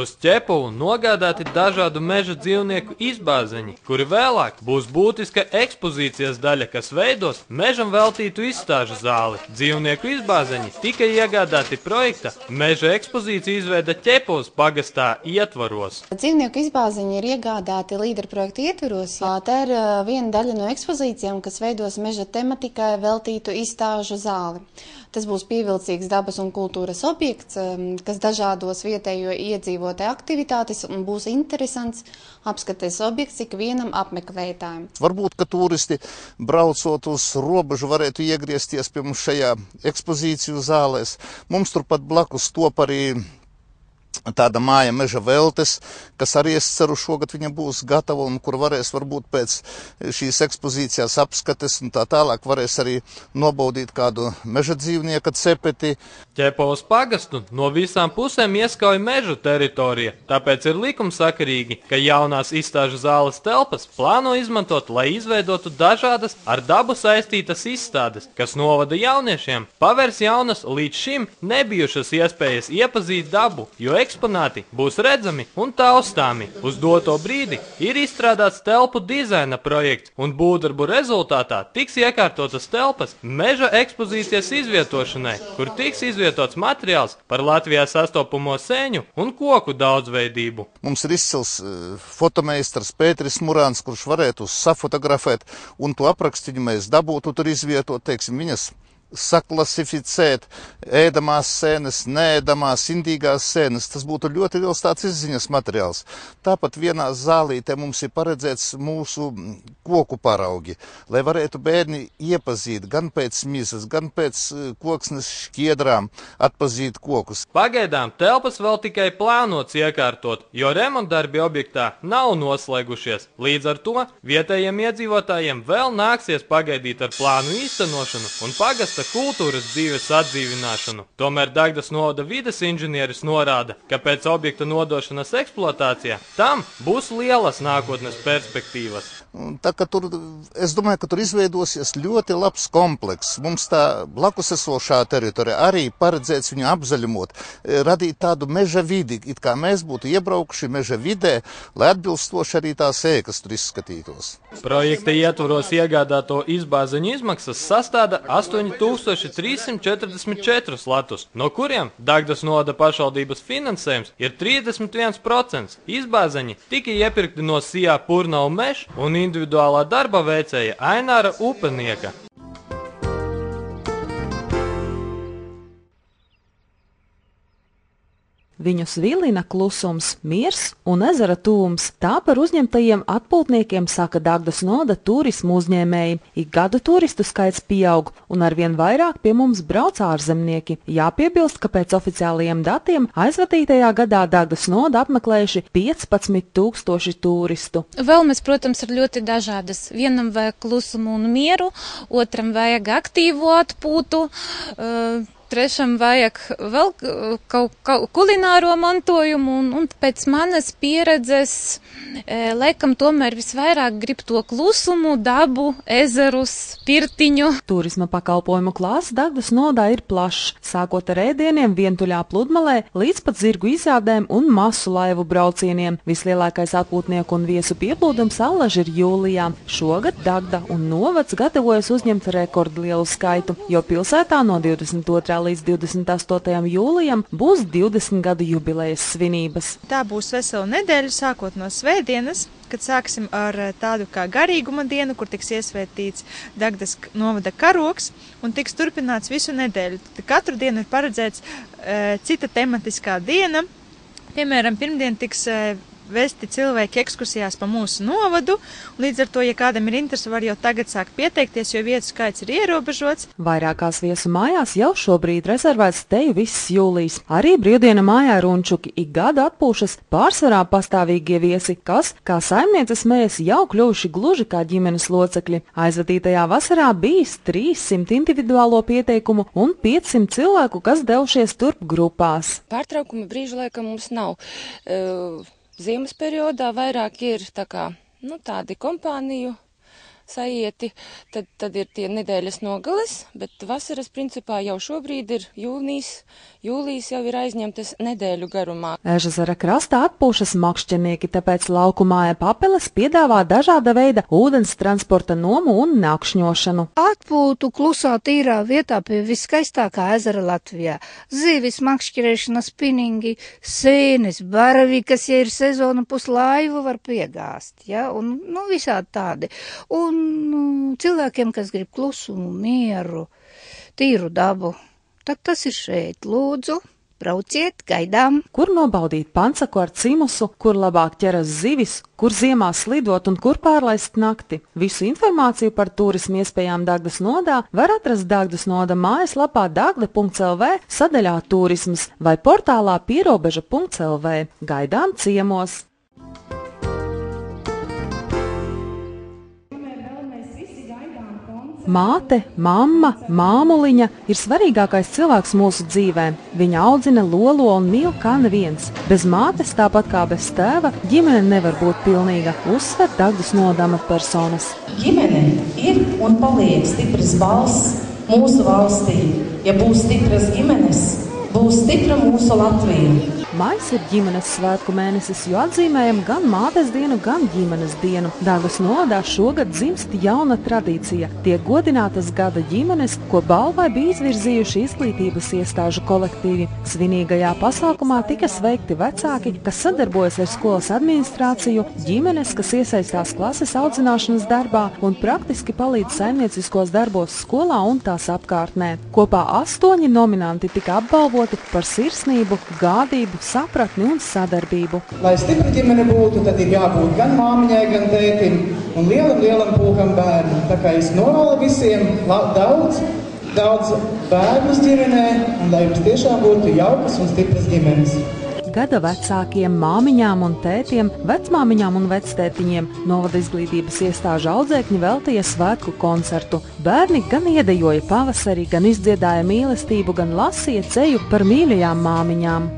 Uz Ķepuvu nogādāti dažādu meža dzīvnieku izbāzeņi, kuri vēlāk būs būtiska ekspozīcijas daļa, kas veidos mežam veltītu izstāžu zāli. Dzīvnieku izbāzeņi tika iegādāti projekta Meža ekspozīcija izveida Ķepuvas pagastā ietvaros. Dzīvnieku izbāzeņi ir iegādāti līderprojekta ietvaros. Tā ir viena daļa no ekspozīcijām, kas veidos meža tematikai veltītu izstāžu zāli. Tas būs pievilcīgs dabas un kultūras objekts, kas dažādos vietējo iedzīvotāju aktivitātes un būs interesants apskates objekts ikvienam apmeklētājam. Varbūt, ka turisti braucot uz robežu varētu iegriezties pie mums šajā ekspozīciju zālēs. Mums turpat blakus top arī tāda māja Meža Veltes, kas arī es ceru šogad viņa būs gatava un kur varēs varbūt pēc šīs ekspozīcijas apskates un tā tālāk varēs arī nobaudīt kādu meža dzīvnieka cepeti. Ķepuvas pagastu no visām pusēm ieskauj mežu teritorija, tāpēc ir likumsakarīgi, ka jaunās izstāžu zāles telpas plāno izmantot, lai izveidotu dažādas ar dabu saistītas izstādes, kas novada jauniešiem pavērs jaunas līdz šim nebijušas iespējas iepazīt dabu, jo eksponāti būs redzami un taustāmi. Uz doto brīdi ir izstrādāts telpu dizaina projekts, un būvdarbu rezultātā tiks iekārtotas telpas meža ekspozīcijas izvietošanai, kur tiks izvietots materiāls par Latvijā sastopamo sēņu un koku daudzveidību. Mums ir izcils fotomeistars Pēteris Murāns, kurš varētu safotografēt, un to aprakstiņu mēs dabūtu tur izvietot, teiksim, viņas saklasificēt ēdamās sēnes, neēdamās, indīgās sēnes. Tas būtu ļoti liels tāds izziņas materiāls. Tāpat vienā zālītē mums ir paredzēts mūsu koku paraugi, lai varētu bērni iepazīt gan pēc mizas, gan pēc koksnes šķiedrām atpazīt kokus. Pagaidām telpas vēl tikai plānots iekārtot, jo remontdarbi objektā nav noslēgušies. Līdz ar to vietējiem iedzīvotājiem vēl nāksies pagaidīt ar plānu īstenošanu un pagasta kultūras dzīves atdzīvināšanu. Tomēr Dagdas novada vides inženieris norāda, ka pēc objekta nodošanas eksploatācijā tam būs lielas nākotnes perspektīvas. Tā ka es domāju, ka tur izveidosies ļoti labs komplekss. Mums tā blakus esošā teritorija arī paredzēts viņu apzaļumot, radīt tādu meža vidi, it kā mēs būtu iebraukuši meža vidē, lai atbilstoši arī tās ēkas tur izskatītos. Projekta ietvaros iegādāto izbāzeņu izmaksas sastāda 8344 latus, no kuriem Dagdas novada pašvaldības finansējums ir 31%. Izbāzeņi tika iepirkti no Sijā Purnau meža un individuālā darba veicēja Aināra Upenieka. Viņus vilina klusums, miers un ezera tūms. Tā par uzņemtajiem atpūtniekiem saka Dagdas novada turismu uzņēmēji. Ik gadu turistu skaits pieaug un arvien vairāk pie mums brauc ārzemnieki. Jāpiebilst, ka pēc oficiālajiem datiem aizvadītajā gadā Dagdas novada apmeklējuši 15 000 turistu. Vēlmes, protams, ir ļoti dažādas. Vienam vajag klusumu un mieru, otram vajag aktīvu atpūtu, trešam vajag vēl kaut kulināro mantojumu, un pēc manas pieredzes, laikam tomēr visvairāk grib to klusumu, dabu, ezerus, pirtiņu. Turisma pakalpojumu klāsts Dagdas novadā ir plašs, sākot ar ēdieniem vientuļā pludmalē līdz pat zirgu izrādēm un masu laivu braucieniem. Vislielākais atpūtnieku un viesu pieplūdums allaži ir jūlijā. Šogad Dagda un novads gatavojas uzņemt rekordlielu skaitu, jo pilsētā no 22. līdz 28. jūlijam būs 20 gadu jubilejas svinības. Tā būs vesela nedēļa, sākot no svētdienas, kad sāksim ar tādu kā garīguma dienu, kur tiks iesvētīts Dagdas novada karogs un tiks turpināts visu nedēļu. Katru dienu ir paredzēts cita tematiskā diena. Piemēram, pirmdien tiks vesti cilvēki ekskursijās pa mūsu novadu, un līdz ar to, ja kādam ir interesi, var jau tagad sākt pieteikties, jo vietu skaits ir ierobežots. Vairākās viesu mājās jau šobrīd rezervēts teju viss jūlijs. Arī brīvdiena mājā Runčuki ik gadu atpūšas pārsvarā pastāvīgie viesi, kas, kā saimnieces mēs, jau kļuvuši gluži kā ģimenes locekļi. Aizvadītajā vasarā bijis 300 individuālo pieteikumu un 500 cilvēku, kas devušies turp grupās. Pārtraukuma brīža laikam mums nav. Ziemas periodā vairāk ir tādi kompāniju saieti, tad ir tie nedēļas nogales, bet vasaras principā jau šobrīd ir jūlijas jau ir aizņemtas nedēļu garumā. Ežezera krastā atpūšas makšķernieki, tāpēc laukumāja Papeles piedāvā dažāda veida ūdens transporta nomu un nakšņošanu. Atpūtu klusā tīrā vietā pie viskaistākā ezera Latvijā. Zivis, makšķerēšana, spinningi, sēnes, baravikas, ja ir sezona, puslaivu var piegāst, ja, un, visādi tādi. Un cilvēkiem, kas grib klusumu, mieru, tīru dabu, tad tas ir šeit. Lūdzu, brauciet, gaidām. Kur nobaudīt pansaku ar cimusu, kur labāk ķeras zivis, kur ziemā slidot un kur pārlaist nakti. Visu informāciju par turismu iespējām Dagdas nodā var atrast Dagdas noda mājaslapā dagle.lv sadaļā turisms vai portālā pierobeža.lv. Gaidām ciemos! Māte, mamma, māmuliņa ir svarīgākais cilvēks mūsu dzīvē. Viņa audzina, lolo un mīl kā neviens. Bez mātes, tāpat kā bez tēva, ģimene nevar būt pilnīga, uzsver Dagdas noda amatpersonas. Ģimene ir un paliek stipras balss mūsu valstī. Ja būs stipras ģimenes, būs stipra mūsu Latvija. Maijs ir ģimenes svētku mēnesis, jo atzīmējam gan mātes dienu, gan ģimenes dienu. Dagdas novadā šogad dzimst jauna tradīcija. Tiek godinātas gada ģimenes, ko balvai bija izvirzījuši izglītības iestāžu kolektīvi. Svinīgajā pasākumā tika sveikti vecāki, kas sadarbojas ar skolas administrāciju, ģimenes, kas iesaistās klases audzināšanas darbā un praktiski palīdz saimnieciskos darbos skolā un tās apkārtnē. Kopā 8 nominanti tika apbalvoti par sirsnību, gādību, sapratni un sadarbību. Lai stipra ģimene būtu, tad ir jābūt gan māmiņai, gan tētim un lielam pulkam bērnu. Tā kā es novēlu visiem daudz bērnus ģimenē un lai jums tiešām būtu jaukas un stipras ģimenes. Gada vecākiem, māmiņām un tētiem, vecmāmiņām un vectētiņiem novada izglītības iestāžu audzēkņi veltīja svētku koncertu. Bērni gan iedejoja pavasarī, gan izdziedāja mīlestību, gan lasīja ceju par mīļajām māmiņām.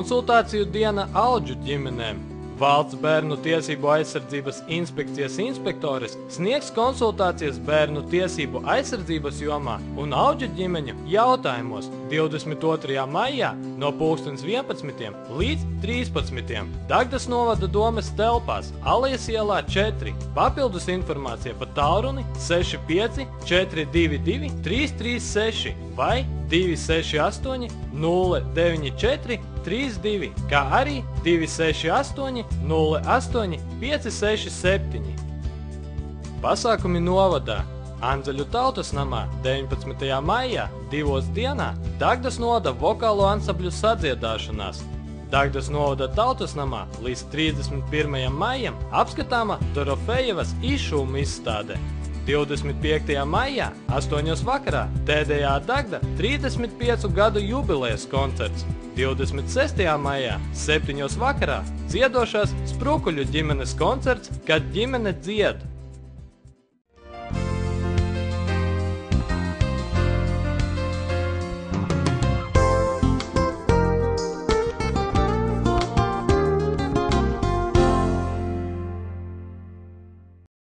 Konsultāciju diena Audžu ģimenēm. Valsts bērnu tiesību aizsardzības inspekcijas inspektoris sniegs konsultācijas bērnu tiesību aizsardzības jomā un Audžu ģimeņu jautājumos 22. maijā no 11. līdz 13. Dagdas novada domes telpās Alijas ielā 4. Papildus informācija pa tālruni 65 422 336 vai 268 094 32, kā arī 268 08 567. Pasākumi novadā Andzeļu tautas namā 19. maijā 2 dienā Dagdas novada vokālo ansambļu sadziedāšanās. Dagdas novada tautas namā līdz 31. maijam apskatāma Dorofejevas izšūmu izstāde. 25. maijā 8. vakarā TDA Dagda 35 gadu jubilejas koncerts. 26. maijā 7. vakarā dziedošās Sprukuļu ģimenes koncerts, kad ģimene dzied.